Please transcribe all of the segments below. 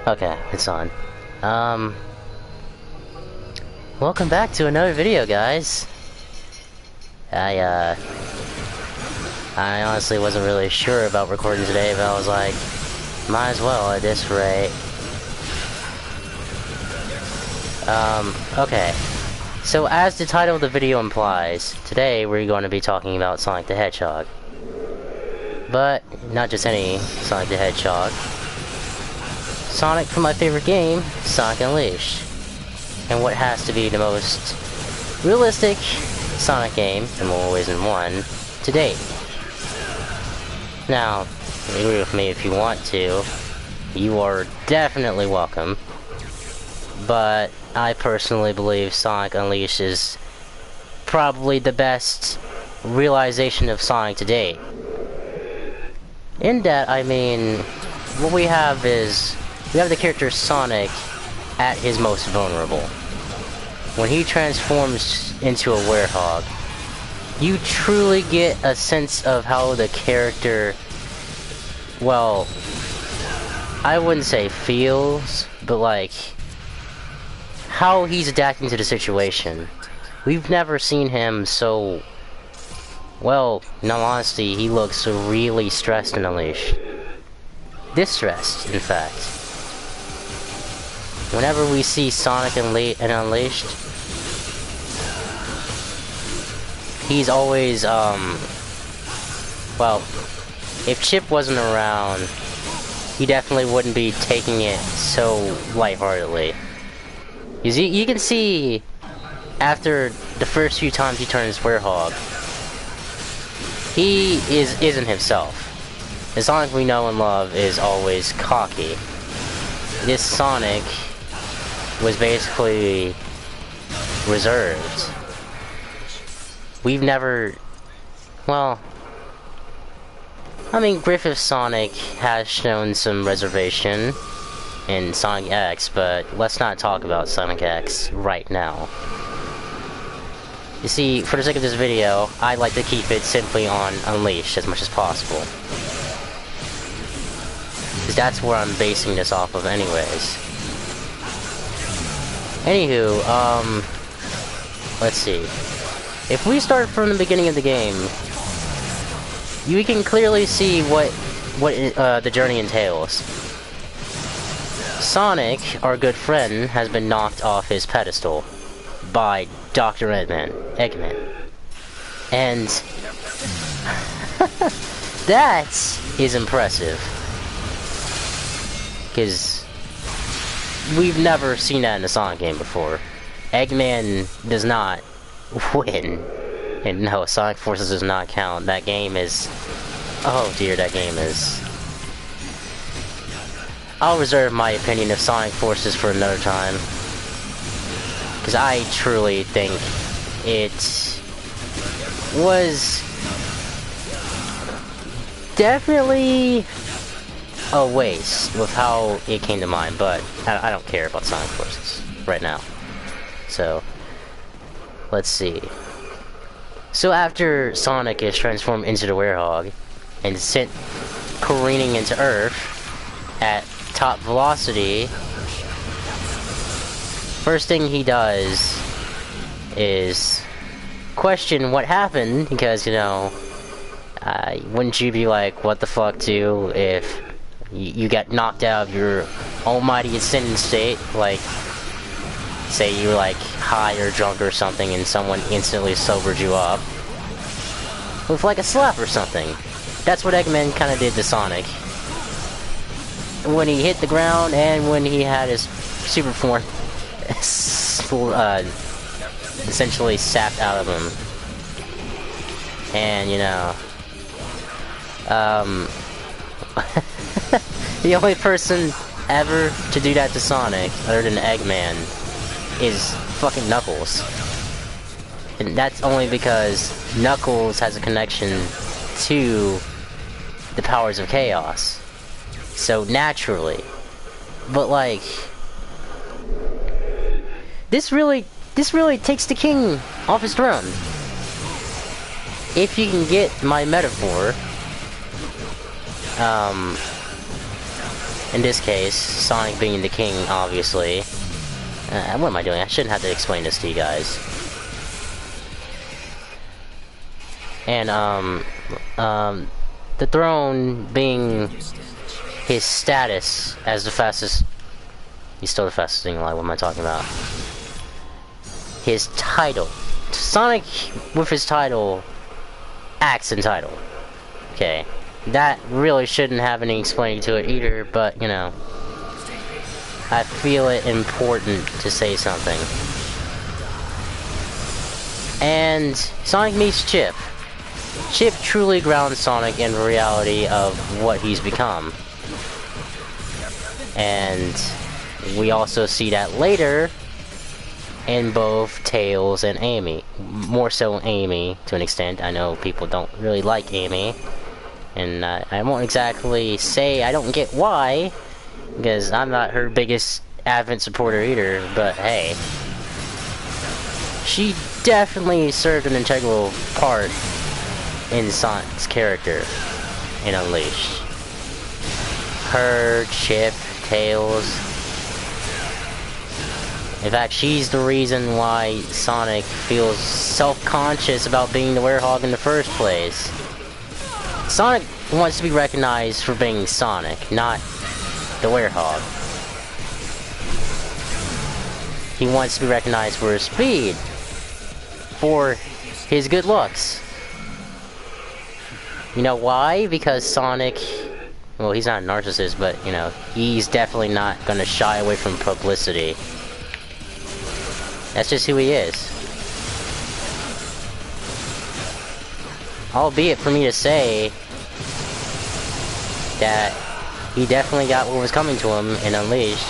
Okay, it's on. Welcome back to another video, guys. I honestly wasn't really sure about recording today, but I was like, might as well at this rate. Okay. So as the title of the video implies, today we're going to be talking about Sonic the Hedgehog. But not just any Sonic the Hedgehog. Sonic from my favorite game, Sonic Unleashed. And what has to be the most realistic Sonic game, in more ways than one, to date. Now, agree with me if you want to. You are definitely welcome. But I personally believe Sonic Unleashed is probably the best realization of Sonic to date. In that, I mean, what we have is, we have the character Sonic at his most vulnerable. When he transforms into a werehog, you truly get a sense of how the character, well, I wouldn't say feels, but like, how he's adapting to the situation. We've never seen him so, well, in all honesty, he looks really stressed and Unleashed. Distressed, in fact. Whenever we see Sonic and Unleashed, he's always, well, if Chip wasn't around, he definitely wouldn't be taking it so lightheartedly. You can see, after the first few times he turns werehog, he isn't himself. The Sonic we know and love is always cocky. This Sonic was basically reserved. We've never, well, I mean, Griffith's Sonic has shown some reservation in Sonic X, but let's not talk about Sonic X right now. You see, for the sake of this video, I like to keep it simply on Unleashed as much as possible. Because that's where I'm basing this off of anyways. Anywho, let's see. If we start from the beginning of the game, you can clearly see what the journey entails. Sonic, our good friend, has been knocked off his pedestal by Dr. Eggman. And that is impressive. Because we've never seen that in a Sonic game before. Eggman does not win. And no, Sonic Forces does not count. That game is... oh dear, that game is... I'll reserve my opinion of Sonic Forces for another time. Because I truly think it was definitely a waste with how it came to mind, but I don't care about Sonic Forces right now. So, let's see. So after Sonic is transformed into the werehog and sent careening into Earth at top velocity, first thing he does is question what happened, because, you know, wouldn't you be like, what the fuck, too, if you got knocked out of your almighty ascendant state, like, say you were like high or drunk or something and someone instantly sobered you up with like a slap or something. That's what Eggman kind of did to Sonic when he hit the ground and when he had his super form essentially sapped out of him. And, you know, the only person ever to do that to Sonic, other than Eggman, is fucking Knuckles. And that's only because Knuckles has a connection to the powers of chaos. So naturally. But like, this really takes the king off his throne. If you can get my metaphor, in this case, Sonic being the king, obviously. What am I doing? I shouldn't have to explain this to you guys. And, the throne being his status as the fastest... He's still the fastest thing alive, what am I talking about? His title. Sonic, with his title, acts entitled. Okay. That really shouldn't have any explaining to it either, but, you know. I feel it important to say something. And Sonic meets Chip. Chip truly grounds Sonic in the reality of what he's become. And we also see that later in both Tails and Amy. More so Amy, to an extent. I know people don't really like Amy. And I won't exactly say I don't get why, because I'm not her biggest avid supporter either, but hey. She definitely served an integral part in Sonic's character in Unleashed. Her, Chip, Tails. In fact, she's the reason why Sonic feels self-conscious about being the werehog in the first place. Sonic wants to be recognized for being Sonic, not the werehog. He wants to be recognized for his speed, for his good looks. You know why? Because Sonic, well, he's not a narcissist, but, you know, he's definitely not gonna shy away from publicity. That's just who he is. Albeit for me to say that he definitely got what was coming to him in Unleashed.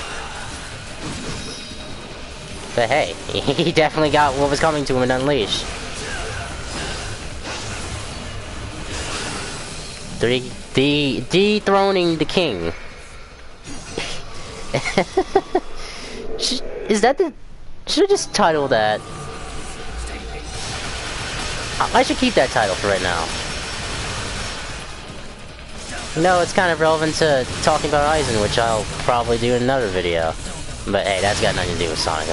But hey, he definitely got what was coming to him in Unleashed. Dethroning the king. Is that the... Should I just title that? I should keep that title for right now. No, it's kind of relevant to talking about Eisen, which I'll probably do in another video. But hey, that's got nothing to do with Sonic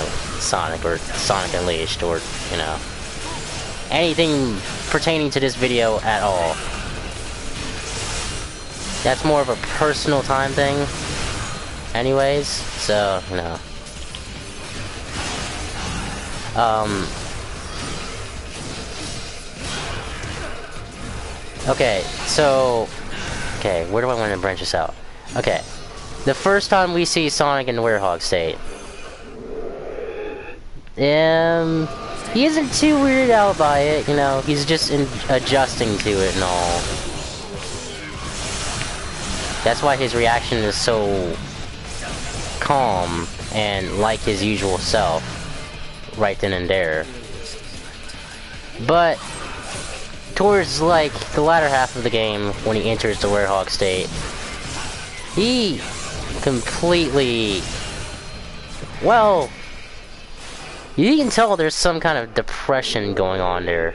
or Sonic Unleashed or, you know, anything pertaining to this video at all. That's more of a personal time thing anyways, so, you know. Okay, so... Okay, where do I want to branch this out? Okay. The first time we see Sonic in the werehog state. He isn't too weirded out by it, you know, he's just adjusting to it and all. That's why his reaction is so calm and like his usual self right then and there. But towards like the latter half of the game, when he enters the werehog state, he completely, well, you can tell there's some kind of depression going on there.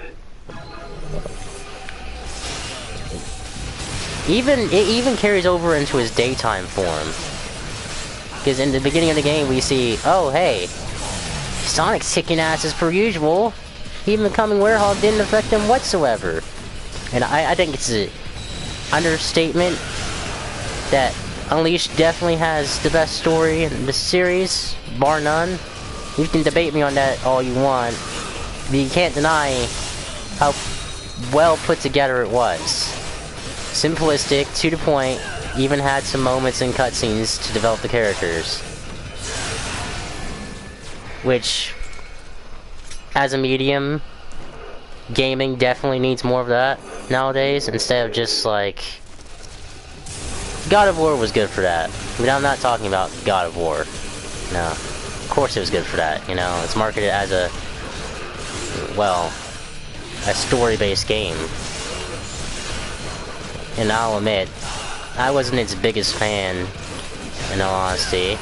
It even carries over into his daytime form. Because in the beginning of the game we see, oh hey, Sonic's kicking ass as per usual. Even becoming werehog didn't affect him whatsoever. And I think it's an understatement that Unleashed definitely has the best story in the series, bar none. You can debate me on that all you want, but you can't deny how well put together it was. Simplistic, to the point, even had some moments and cutscenes to develop the characters. Which, as a medium, gaming definitely needs more of that nowadays, instead of just like... God of War was good for that. But I'm not talking about God of War. No. Of course it was good for that, you know. It's marketed as a... well... a story-based game. And I'll admit, I wasn't its biggest fan, in all honesty.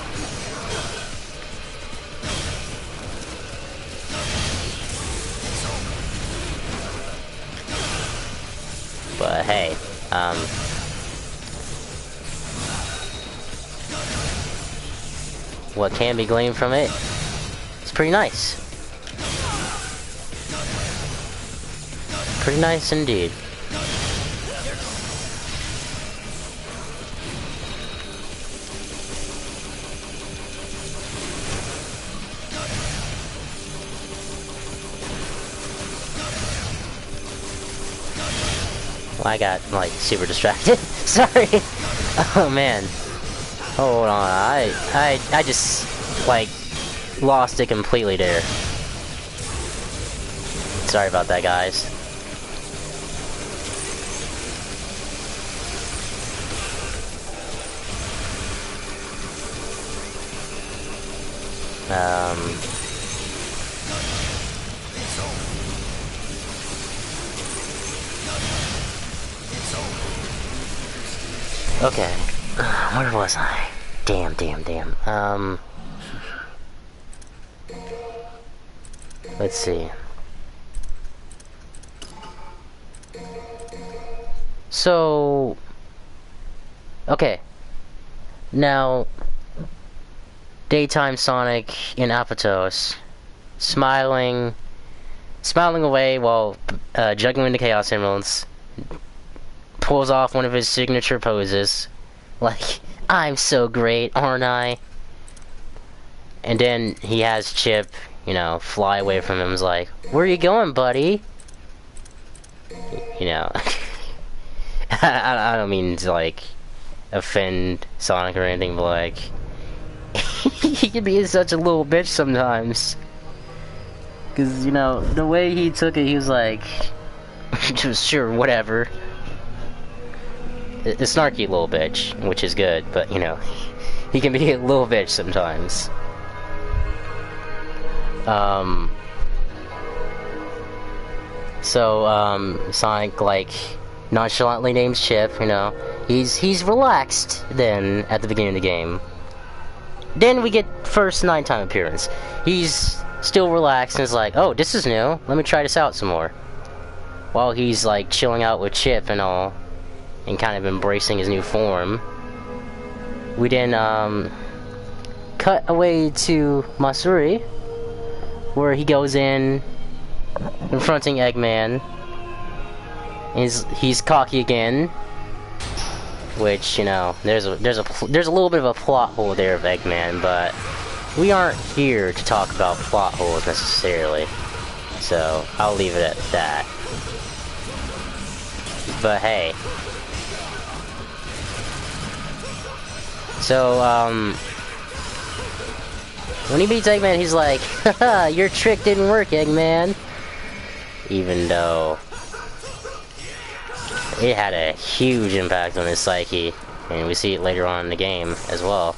But hey, what can be gleaned from it, it's pretty nice. Pretty nice indeed. I got, like, super distracted. Sorry. Oh, man. Hold on. I just, like, lost it completely there. Sorry about that, guys. Okay, where was I? Damn. Let's see. So, okay. Now, daytime Sonic in Apatos, smiling away while juggling the Chaos Emeralds. Pulls off one of his signature poses, like, I'm so great, aren't I? And then he has Chip, you know, fly away from him. He's like, where are you going, buddy? You know, I don't mean to, like, offend Sonic or anything, but, like, he can be such a little bitch sometimes. Because, you know, the way he took it, he was like, just sure, whatever. A snarky little bitch, which is good, but, you know, he can be a little bitch sometimes. Sonic, like, nonchalantly names Chip, you know. He's relaxed, then, at the beginning of the game. Then we get first nighttime appearance. He's still relaxed and is like, oh, this is new, let me try this out some more. While he's, like, chilling out with Chip and all, and kind of embracing his new form. We then, cut away to Masuri, where he goes in, confronting Eggman. He's cocky again, which, you know, there's a little bit of a plot hole there of Eggman, but we aren't here to talk about plot holes necessarily, so I'll leave it at that. But hey. So, when he meets Eggman, he's like, haha, your trick didn't work, Eggman. Even though it had a huge impact on his psyche, and we see it later on in the game as well.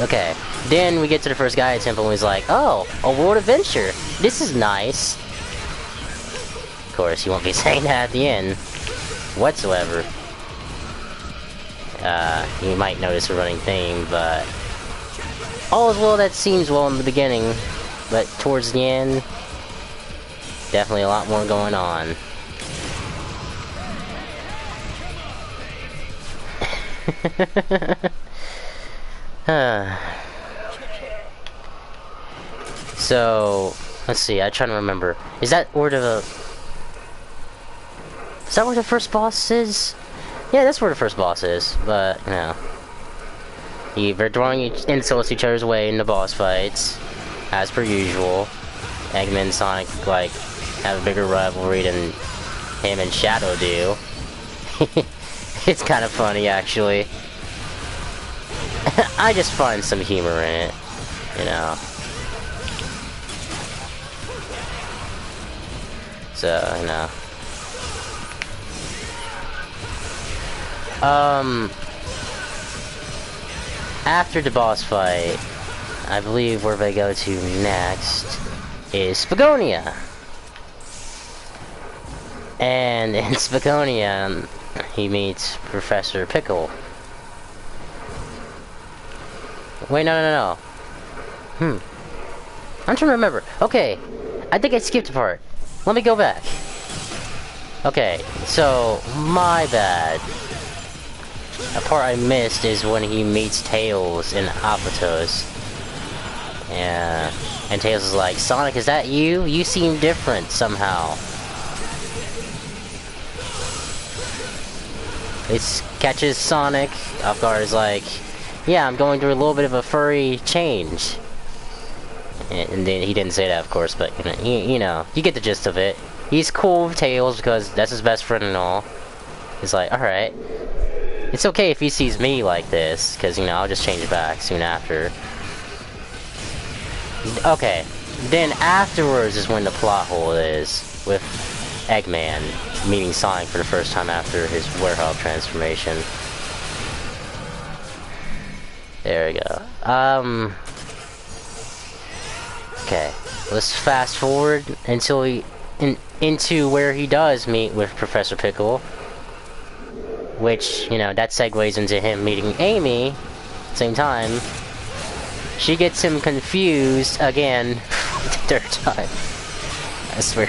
Okay, then we get to the first Gaia Temple, and he's like, oh, a world adventure, this is nice. Of course, he won't be saying that at the end, whatsoever. You might notice a running theme, but all is well that seems well in the beginning, but towards the end, definitely a lot more going on. So, let's see, I'm trying to remember. Is that where the first boss is? Yeah, that's where the first boss is, but, you know. They're throwing insults each other's way in the boss fights, as per usual. Eggman and Sonic, like, have a bigger rivalry than him and Shadow do. It's kind of funny, actually. I just find some humor in it, you know. So, you know. After the boss fight, I believe where they go to next is Spagonia. And in Spagonia, he meets Professor Pickle. Wait, no. I'm trying to remember. Okay, I think I skipped a part. Let me go back. Okay, so, my bad. A part I missed is when he meets Tails in Apatow. Yeah. And Tails is like, Sonic, is that you? You seem different somehow. It catches Sonic off guard. Is like, yeah, I'm going through a little bit of a furry change. And then he didn't say that, of course, but you know, you get the gist of it. He's cool with Tails because that's his best friend and all. He's like, alright. It's okay if he sees me like this, because, you know, I'll just change it back soon after. Okay, then afterwards is when the plot hole is, with Eggman meeting Sonic for the first time after his Werewolf transformation. There we go. Okay, let's fast forward until into where he does meet with Professor Pickle. Which, you know, that segues into him meeting Amy at the same time. She gets him confused again the third time. I swear.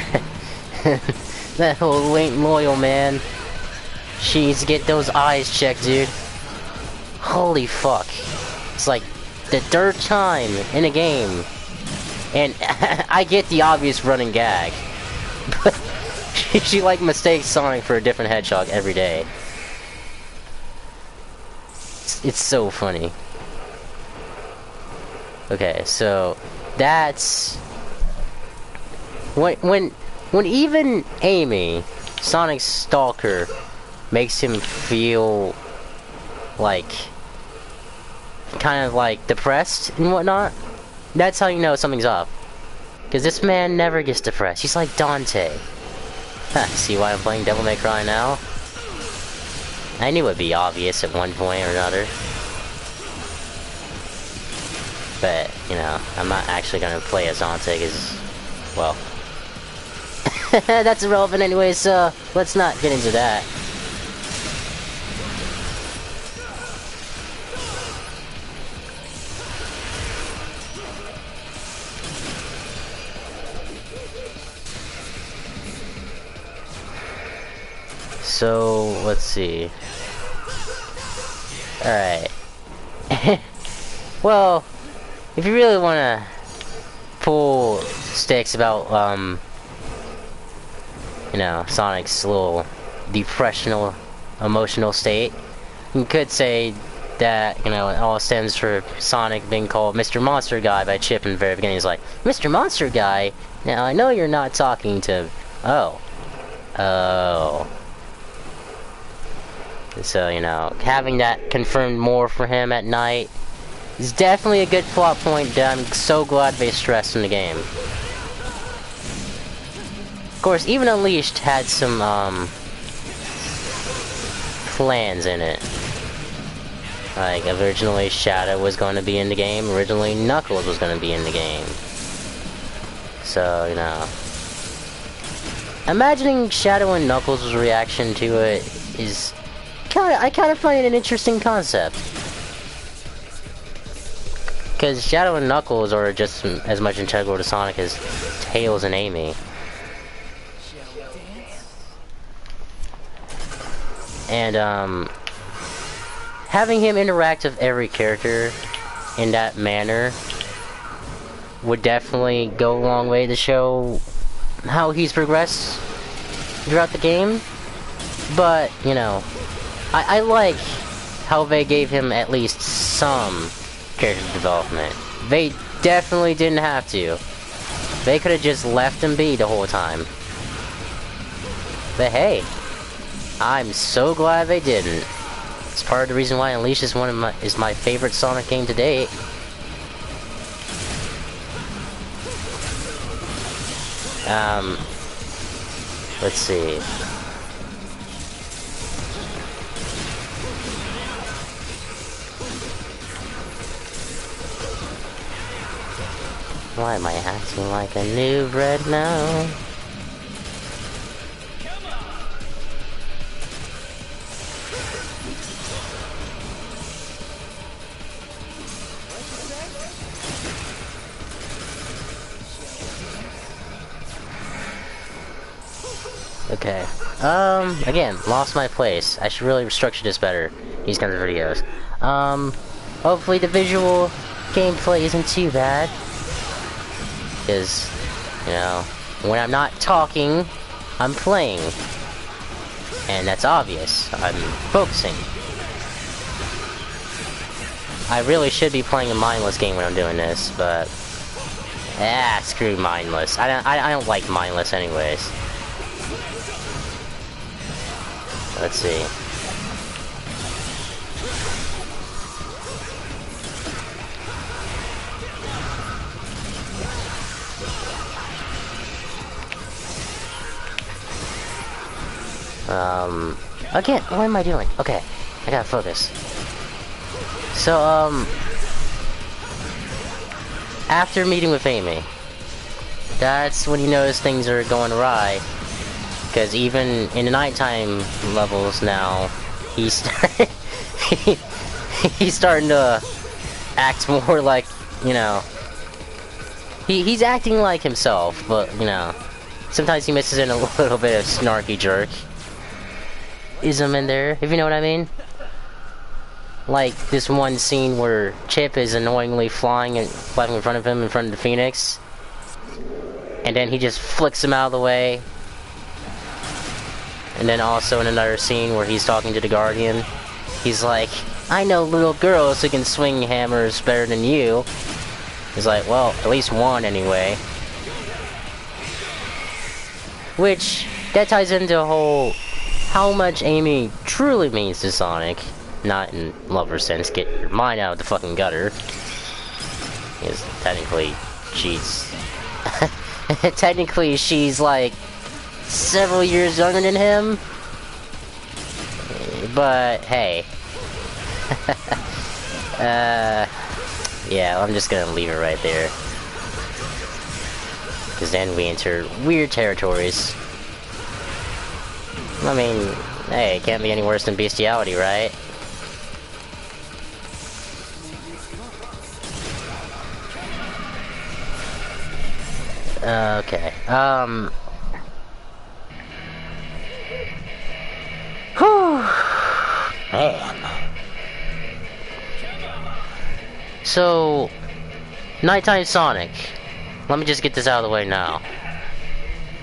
That whole ain't loyal, man. She needs to get those eyes checked, dude. Holy fuck. It's like the third time in a game. And I get the obvious running gag. But she like mistakes Sonic for a different hedgehog every day. It's so funny. Okay, so that's when even Amy, Sonic's stalker, makes him feel like kind of like depressed and whatnot. That's how you know something's up. Because this man never gets depressed. He's like Dante. Huh, see why I'm playing Devil May Cry now? I knew it'd be obvious at one point or another. But, you know, I'm not actually gonna play as Dante because, well... that's irrelevant anyway, so let's not get into that. So, let's see. Alright. Well, if you really want to pull sticks about, you know, Sonic's little depressional, emotional state, you could say that, you know, it all stems for Sonic being called Mr. Monster Guy by Chip in the very beginning. He's like, Mr. Monster Guy? Now, I know you're not talking to... Oh. Oh. So, you know, having that confirmed more for him at night is definitely a good plot point that I'm so glad they stressed in the game. Of course, even Unleashed had some, plans in it. Like, originally Shadow was going to be in the game, originally Knuckles was going to be in the game. So, you know. Imagining Shadow and Knuckles' reaction to it is... I kind of find it an interesting concept. Because Shadow and Knuckles are just as much integral to Sonic as Tails and Amy. And, having him interact with every character in that manner would definitely go a long way to show how he's progressed throughout the game. But, you know, I like how they gave him at least some character development. They definitely didn't have to. They could have just left him be the whole time. But hey, I'm so glad they didn't. It's part of the reason why Unleashed is my favorite Sonic game to date. Let's see. Why am I acting like a noob right now? Okay. Again, lost my place. I should really structure this better. these kinds of videos. Hopefully the visual gameplay isn't too bad. Because, you know, when I'm not talking, I'm playing. And that's obvious. I'm focusing. I really should be playing a mindless game when I'm doing this, but... screw mindless. I don't like mindless anyways. Let's see. Again, what am I doing? Okay, I gotta focus. So, after meeting with Amy, that's when you notice things are going awry. Because even in the nighttime levels now, he's he's starting to act more like, you know, he's acting like himself, but, you know, sometimes he misses in a little bit of snarky jerk-ism in there, if you know what I mean. Like this one scene where Chip is annoyingly flying in front of him in front of the Phoenix, and then he just flicks him out of the way. And then also in another scene where he's talking to the Guardian, he's like, I know little girls who can swing hammers better than you. He's like, well, at least one anyway. Which, that ties into a whole, how much Amy truly means to Sonic. Not in lover sense, get your mind out of the fucking gutter. Because technically, she's... technically, she's like... several years younger than him. But, hey. Yeah, I'm just gonna leave it right there. Because then we enter weird territories. I mean, hey, it can't be any worse than bestiality, right? Okay, whew. Man. So, Nighttime Sonic. Let me just get this out of the way now.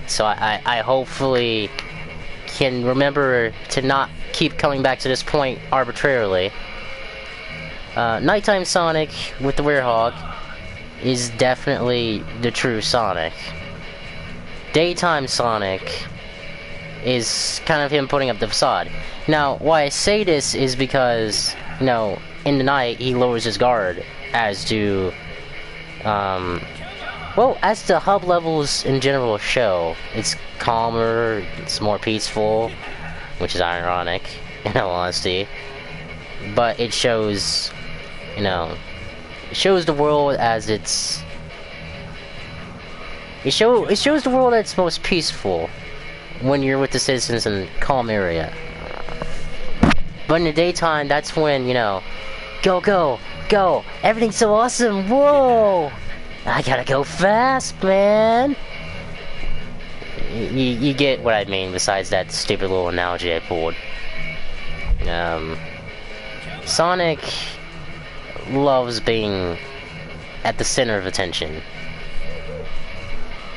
So I hopefully can remember to not keep coming back to this point arbitrarily. Nighttime Sonic with the Werehog is definitely the true Sonic. Daytime Sonic is kind of him putting up the facade. Now, why I say this is because, you know, in the night he lowers his guard as to, well, as the hub levels in general show. It's calmer, it's more peaceful, which is ironic, in all honesty. But it shows, you know, it shows the world as it's... It shows the world that's most peaceful when you're with the citizens in a calm area. But in the daytime, that's when, you know, go, go, go, everything's so awesome, whoa! I gotta go fast, man! You get what I mean, besides that stupid little analogy I pulled. Sonic loves being at the center of attention.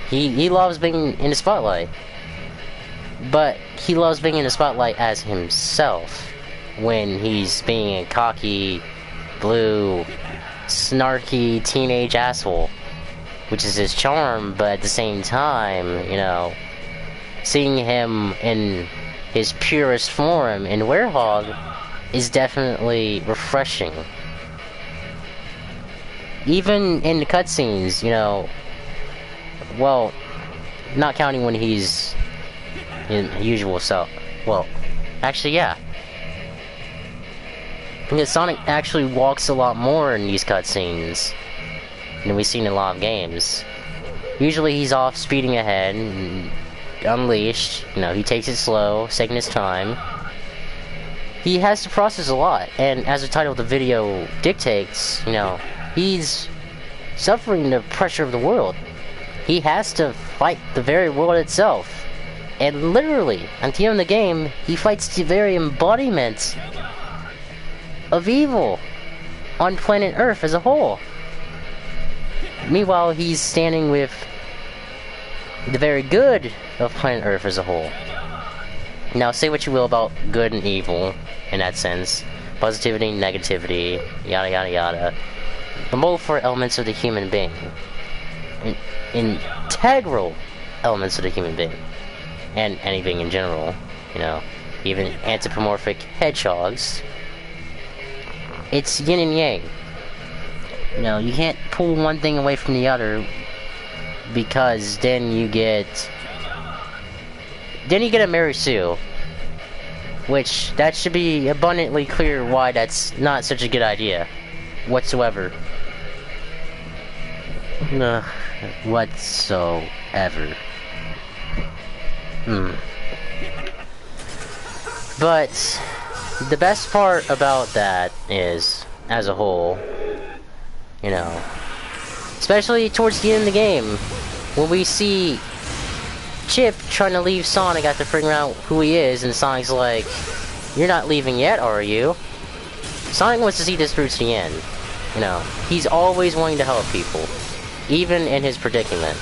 He loves being in the spotlight. But he loves being in the spotlight as himself. When he's being a cocky, blue, snarky teenage asshole. Which is his charm, but at the same time, you know, seeing him in his purest form in Werehog is definitely refreshing. Even in the cutscenes, you know, well, not counting when he's in usual self. Well, actually, yeah. Because Sonic actually walks a lot more in these cutscenes than we've seen in a lot of games. Usually he's off speeding ahead, and Unleashed, you know, he takes it slow, taking his time. He has to process a lot, and as the title of the video dictates, you know, he's suffering the pressure of the world. He has to fight the very world itself. And literally, until in the game, he fights the very embodiment of evil on planet Earth as a whole. Meanwhile, he's standing with the very good of planet Earth as a whole. Now, say what you will about good and evil in that sense. Positivity, negativity, yada yada yada. The both are elements of the human being. Integral elements of the human being. And any being in general. You know, even anthropomorphic hedgehogs. It's yin and yang. You know, you can't pull one thing away from the other, because then you get a Mary Sue, which that should be abundantly clear why that's not such a good idea whatsoever. Whatsoever. But the best part about that is, as a whole, you know, especially towards the end of the game, when we see Chip trying to leave Sonic after figuring out who he is, and Sonic's like, "You're not leaving yet, are you?" Sonic wants to see this through to the end. You know, he's always wanting to help people, even in his predicament.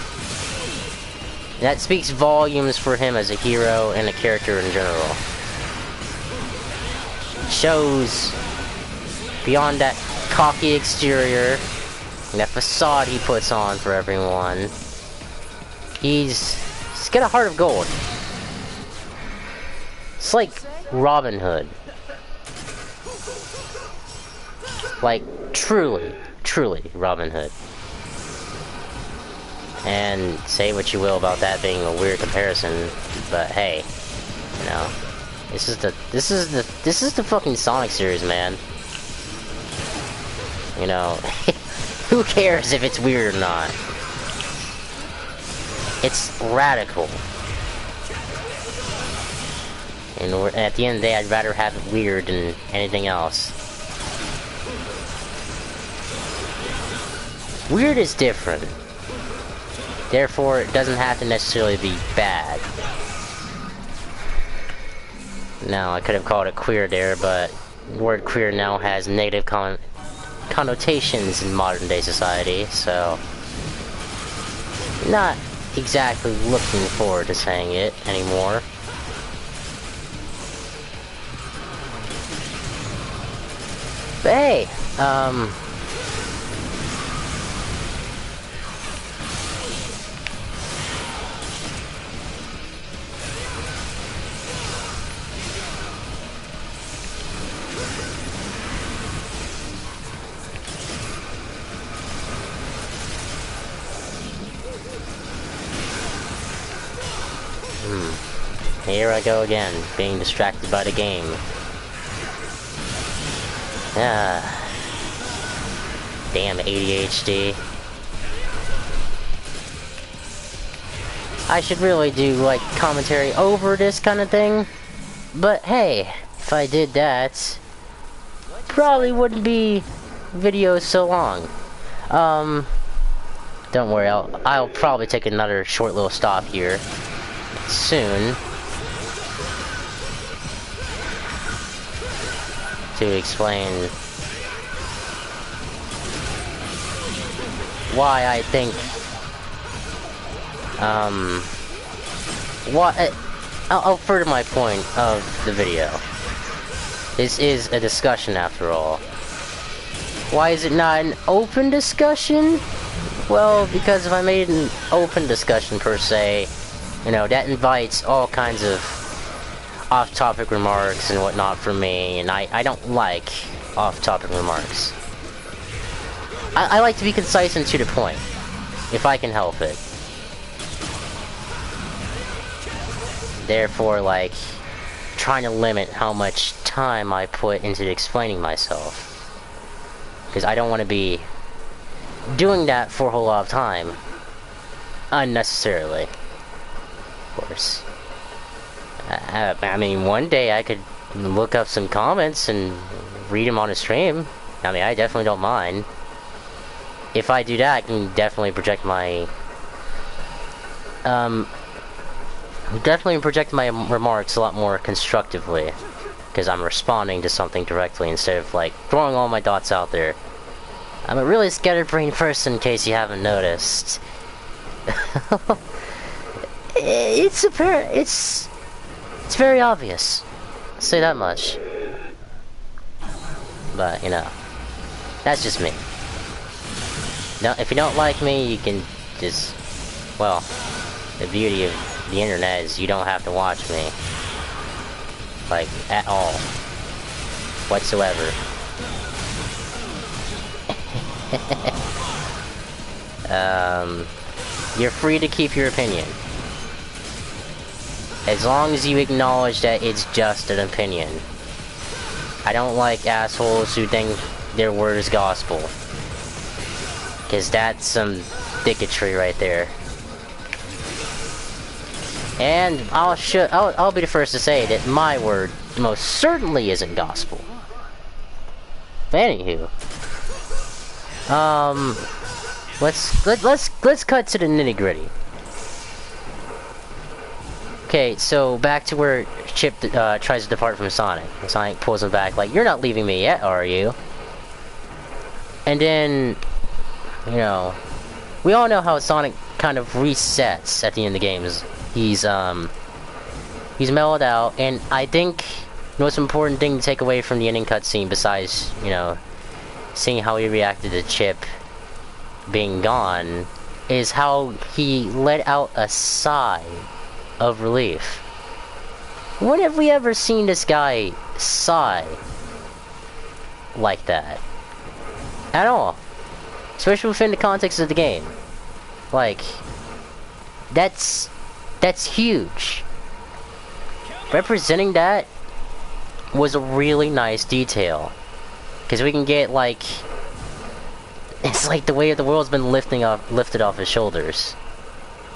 That speaks volumes for him as a hero and a character in general. Shows beyond that cocky exterior and that facade he puts on for everyone. He's got a heart of gold. It's like Robin Hood. Like, truly Robin Hood. And say what you will about that being a weird comparison, but hey, you know, this is the fucking Sonic series, man. You know, who cares if it's weird or not? It's radical. And at the end of the day, I'd rather have it weird than anything else. Weird is different. Therefore, it doesn't have to necessarily be bad. Now, I could have called it queer there, but the word queer now has negative connotations in modern day society, so not exactly looking forward to saying it anymore. But hey, here I go again, being distracted by the game. Damn ADHD. I should really do, like, commentary over this kind of thing. But hey, if I did that, probably wouldn't be videos so long. Don't worry, I'll probably take another short little stop here soon to explain why I think I'll further my point of the video. This is a discussion after all. Why is it not an open discussion? Well, because if I made an open discussion per se, you know, that invites all kinds of off-topic remarks and whatnot from me, and I don't like off-topic remarks. I like to be concise and to the point, if I can help it. Therefore, like, trying to limit how much time I put into explaining myself. Because I don't want to be doing that for a whole lot of time. Unnecessarily. Of course. I mean, one day I could look up some comments and read them on a stream. I mean, I definitely don't mind. If I do that, I can definitely project my remarks a lot more constructively. because I'm responding to something directly instead of like throwing all my thoughts out there. I'm a really scatterbrained person, in case you haven't noticed. It's very obvious. I'll say that much. But you know, that's just me. Now, if you don't like me, you can just, well, the beauty of the internet is you don't have to watch me. Like, at all. Whatsoever. You're free to keep your opinion. As long as you acknowledge that it's just an opinion. I don't like assholes who think their word is gospel. Because that's some bigotry right there. And I'll be the first to say that my word most certainly isn't gospel. Anywho, let's cut to the nitty-gritty. Okay, so back to where Chip tries to depart from Sonic. And Sonic pulls him back, like, "You're not leaving me yet, are you?" And then, you know, we all know how Sonic kind of resets at the end of the games. He's mellowed out, and I think the most important thing to take away from the ending cutscene, besides, you know, seeing how he reacted to Chip being gone, is how he let out a sigh of relief. When have we ever seen this guy sigh like that? At all. Especially within the context of the game. Like, that's huge. Representing that was a really nice detail. Because we can get, like, it's like the weight of the world's been lifted off his shoulders.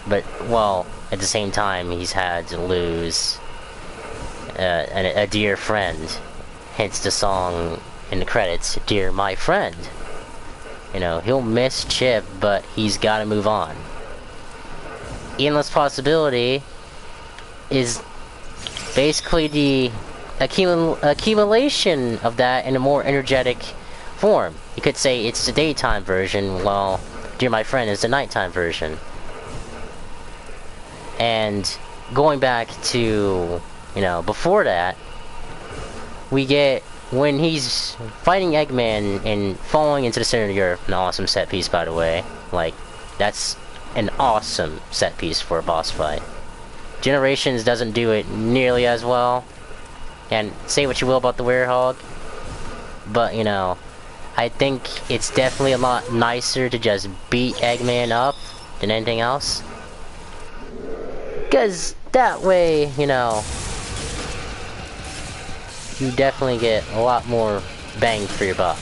But, well, at the same time, he's had to lose a dear friend. Hence the song in the credits, "Dear My Friend." You know, he'll miss Chip, but he's gotta move on. Endless Possibility is basically the accumulation of that in a more energetic form. You could say it's the daytime version, while Dear My Friend is the nighttime version. And going back to, you know, before that, we get when he's fighting Eggman and falling into the center of the earth. An awesome set piece, by the way. Like, that's an awesome set piece for a boss fight. Generations doesn't do it nearly as well. And say what you will about the Werehog, but, you know, I think it's definitely a lot nicer to just beat Eggman up than anything else. Because that way, you know, you definitely get a lot more bang for your buck.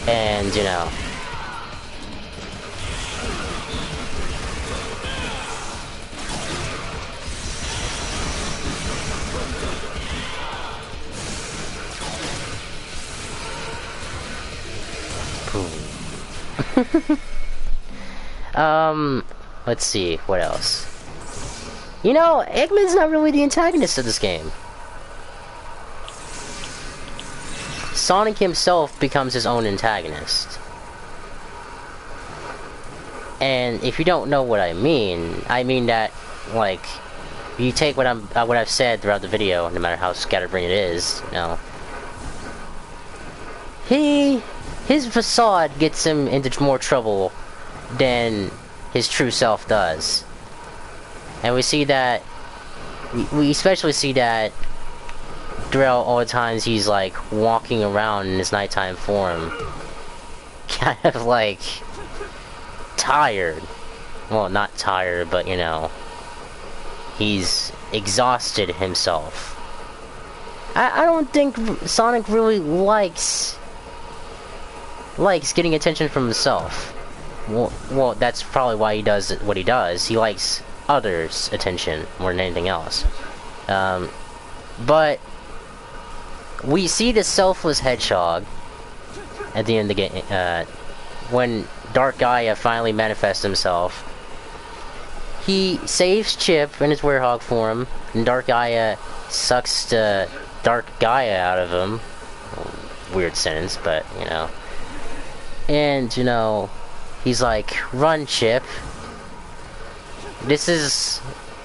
And, you know, let's see, what else? You know, Eggman's not really the antagonist of this game. Sonic himself becomes his own antagonist. And if you don't know what I mean that, like, you take what I've said throughout the video, no matter how scatterbrained it is, you know, his facade gets him into more trouble than his true self does. And we see that, we especially see that throughout all the times he's like walking around in his nighttime form, kind of like tired. Well, not tired, but, you know, he's exhausted himself. I don't think Sonic really likes getting attention from himself. Well, that's probably why he does what he does. He likes others' attention more than anything else. But we see the selfless hedgehog at the end of the game, when Dark Gaia finally manifests himself. he saves Chip in his werehog form, and Dark Gaia sucks the Dark Gaia out of him. Weird sentence, but, you know. And, you know, he's like, run, Chip. This is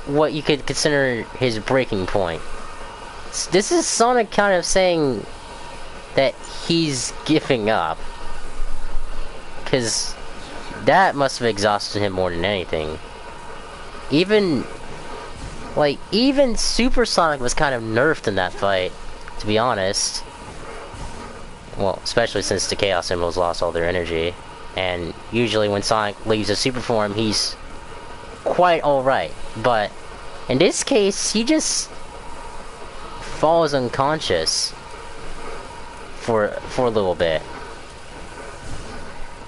what you could consider his breaking point. This is Sonic kind of saying that he's giving up. Because that must have exhausted him more than anything. Even Super Sonic was kind of nerfed in that fight, to be honest. Well, especially since the Chaos Emeralds lost all their energy. And usually when Sonic leaves a super form, he's quite alright. But in this case, he just falls unconscious for a little bit.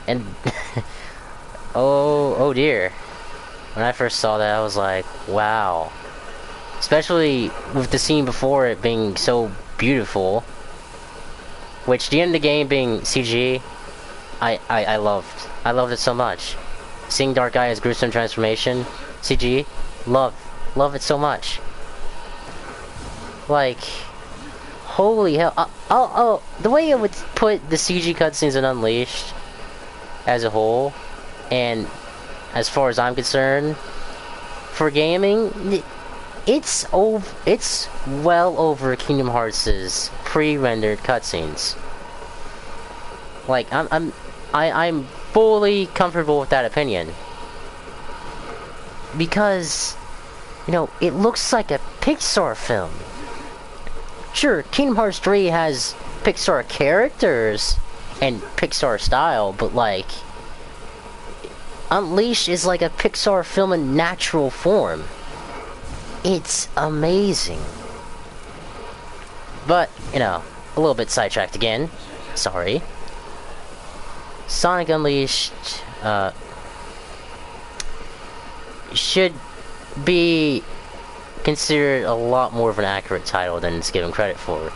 And oh dear. When I first saw that, I was like, wow. Especially with the scene before it being so beautiful. Which, the end of the game being CG, I loved it so much. Seeing Dark Gaia's gruesome transformation, CG, love it so much. Like, holy hell. The way I would put the CG cutscenes in Unleashed as a whole, and as far as I'm concerned, for gaming, it's well over Kingdom Hearts' pre-rendered cutscenes. Like, I'm fully comfortable with that opinion. Because, you know, it looks like a Pixar film. Sure, Kingdom Hearts 3 has Pixar characters and Pixar style, but like, Unleashed is like a Pixar film in natural form. It's amazing. But, you know, a little bit sidetracked again. Sorry. Sonic Unleashed should be considered a lot more of an accurate title than it's given credit for.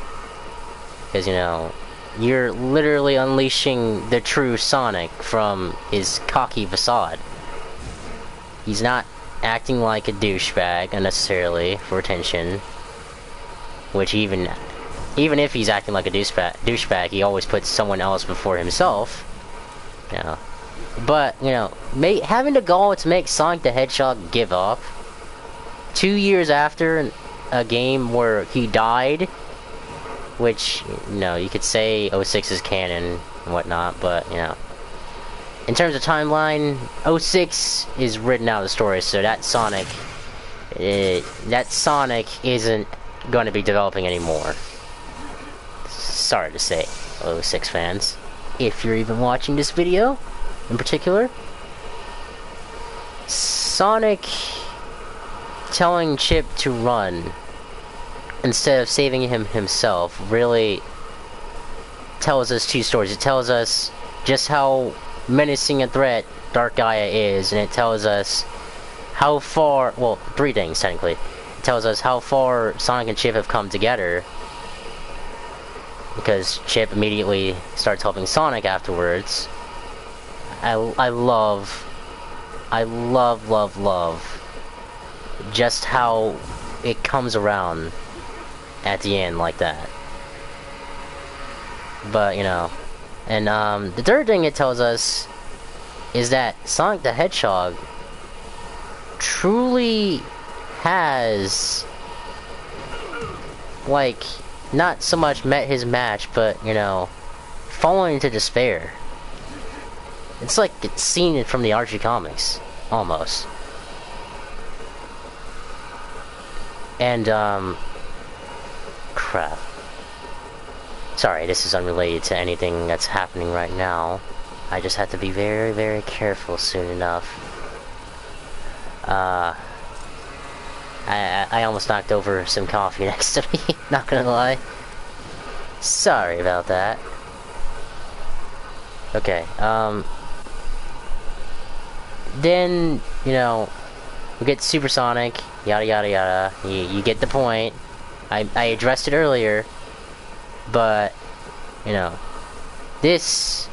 Because, you know, you're literally unleashing the true Sonic from his cocky facade. He's not acting like a douchebag unnecessarily for attention. Which even if he's acting like a douchebag, he always puts someone else before himself. You know. But, you know, having the goal to make Sonic the Hedgehog give up 2 years after a game where he died, which, you know, you could say 06 is canon and whatnot, but, you know, in terms of timeline, 06 is written out of the story, so that Sonic isn't going to be developing anymore. Sorry to say, 06 fans, if you're even watching this video in particular. Sonic telling Chip to run instead of saving him himself really tells us two stories. It tells us just how menacing a threat Dark Gaia is, and it tells us how far, well, three things technically. It tells us how far Sonic and Chip have come together, because Chip immediately starts helping Sonic afterwards. I love just how it comes around at the end like that. But, you know, and the third thing it tells us is that Sonic the Hedgehog truly has, like, not so much met his match, but, you know, fallen into despair. It's like it's seen from the Archie comics, almost. And, crap. Sorry, this is unrelated to anything that's happening right now. I just have to be very, very careful soon enough. I almost knocked over some coffee next to me, not gonna lie. Sorry about that. Okay, then, you know, we get Super Sonic, yada yada yada. You get the point. I addressed it earlier, but, you know, this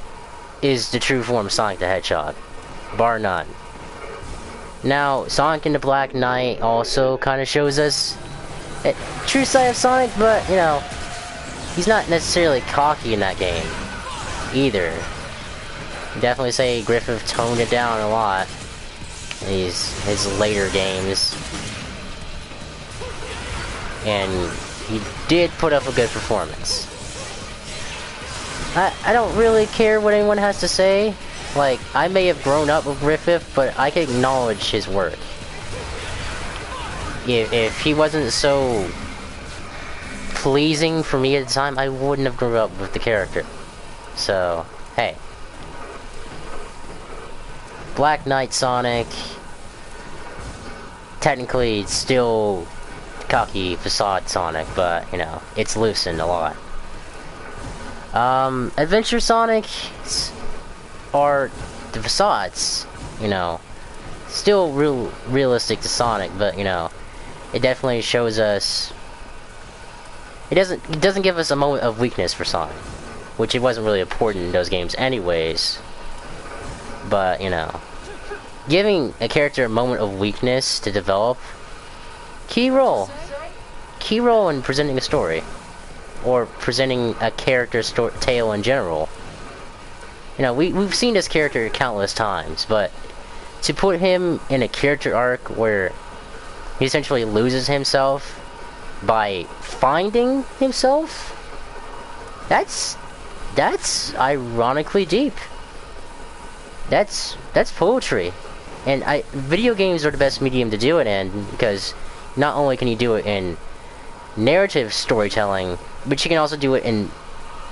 is the true form of Sonic the Hedgehog, bar none. Now, Sonic and the Black Knight also kind of shows us a true side of Sonic, but, you know, he's not necessarily cocky in that game, either. Definitely say Griffith toned it down a lot in his later games. And he did put up a good performance. I don't really care what anyone has to say. Like, I may have grown up with Griffith, but I can acknowledge his work. If he wasn't so pleasing for me at the time, I wouldn't have grown up with the character. So, hey. Black Knight Sonic, technically it's still cocky facade Sonic, but, you know, it's loosened a lot. Adventure Sonic are the facades, you know, still realistic to Sonic, but, you know, it definitely shows us, it doesn't give us a moment of weakness for Sonic, which it wasn't really important in those games anyways, but, you know, giving a character a moment of weakness to develop, key role in presenting a story, or presenting a character tale in general. You know, we've seen this character countless times, but to put him in a character arc where he essentially loses himself by finding himself, that's ironically deep. That's poetry. And video games are the best medium to do it in, because not only can you do it in narrative storytelling, but you can also do it in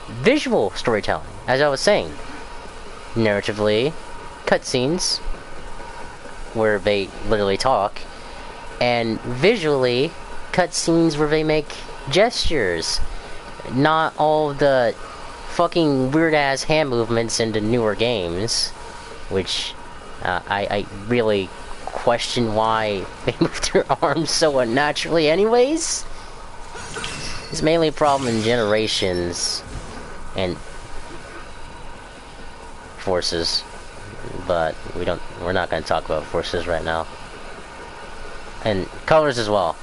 visual storytelling, as I was saying. Narratively, cutscenes, where they literally talk, and visually, cutscenes where they make gestures. Not all the fucking weird-ass hand movements in the newer games, which I really question why they move their arms so unnaturally anyways. It's mainly a problem in Generations and Forces, but we're not going to talk about Forces right now. And Colors as well.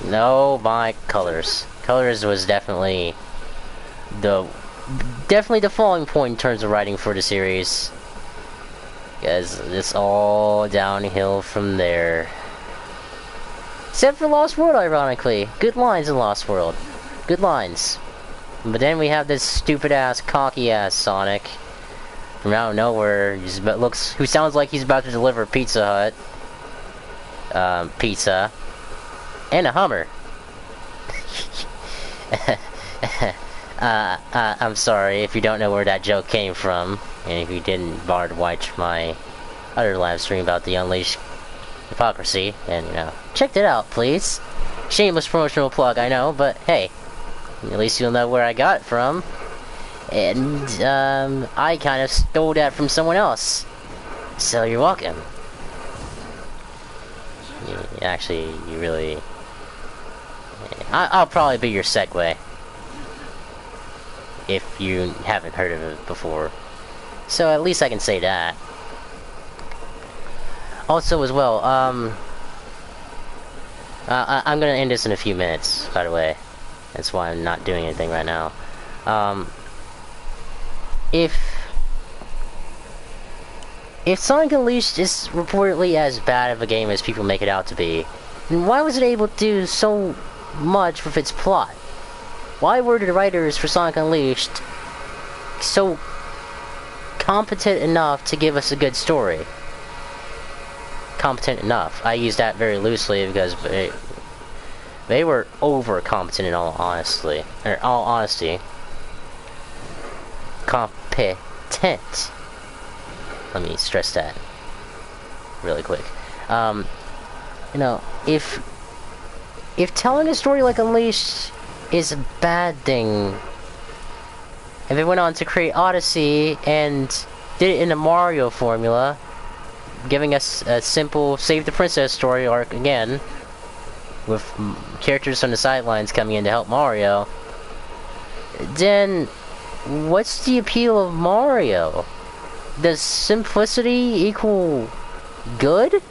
No, my Colors. Colors was definitely the falling point in terms of writing for the series, because it's all downhill from there. Except for Lost World, ironically. Good lines in Lost World. Good lines. But then we have this stupid-ass, cocky-ass Sonic from out of nowhere, who sounds like he's about to deliver Pizza Hut. Pizza. And a Hummer. I'm sorry if you don't know where that joke came from, and if you didn't bother to watch my other live stream about the Unleashed Hypocrisy, and, you know, check it out, please. Shameless promotional plug, I know, but hey, at least you'll know where I got it from. And, I kind of stole that from someone else. So you're welcome. Actually, you really... I'll probably be your segue, if you haven't heard of it before. So at least I can say that. Also, as well, I'm gonna end this in a few minutes, by the way. That's why I'm not doing anything right now. If Sonic Unleashed is reportedly as bad of a game as people make it out to be, then why was it able to do so much with its plot? Why were the writers for Sonic Unleashed so competent enough to give us a good story? Competent enough. I use that very loosely because they were over competent in all honesty. Competent. Let me stress that really quick. You know, if telling a story like Unleashed is a bad thing, and they went on to create Odyssey and did it in the Mario formula, giving us a simple Save the Princess story arc again, with characters on the sidelines coming in to help Mario, then what's the appeal of Mario? Does simplicity equal good?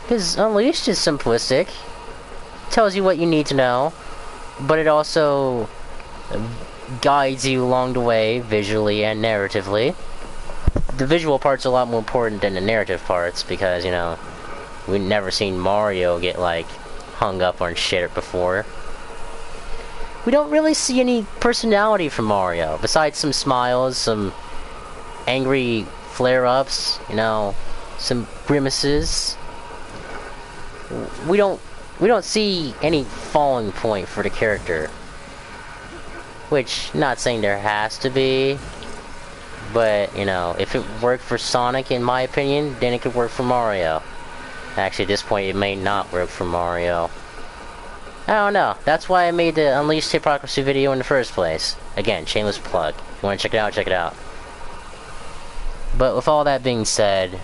Because Unleashed is simplistic. Tells you what you need to know, but it also guides you along the way, visually and narratively. The visual part's a lot more important than the narrative parts, because, you know, we've never seen Mario get, like, hung up on shit before. We don't really see any personality from Mario, besides some smiles, some angry flare-ups, you know, some grimaces. We don't see any falling point for the character. Which, not saying there has to be, but, you know, if it worked for Sonic, in my opinion, then it could work for Mario. Actually, at this point, it may not work for Mario. I don't know. That's why I made the Unleashed Hypocrisy video in the first place. Again, shameless plug. If you want to check it out, check it out. But with all that being said, you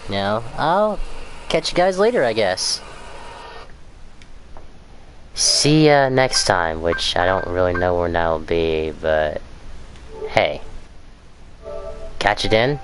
know, I'll catch you guys later, I guess. See ya next time, which I don't really know when that'll be, but hey. Catch it in.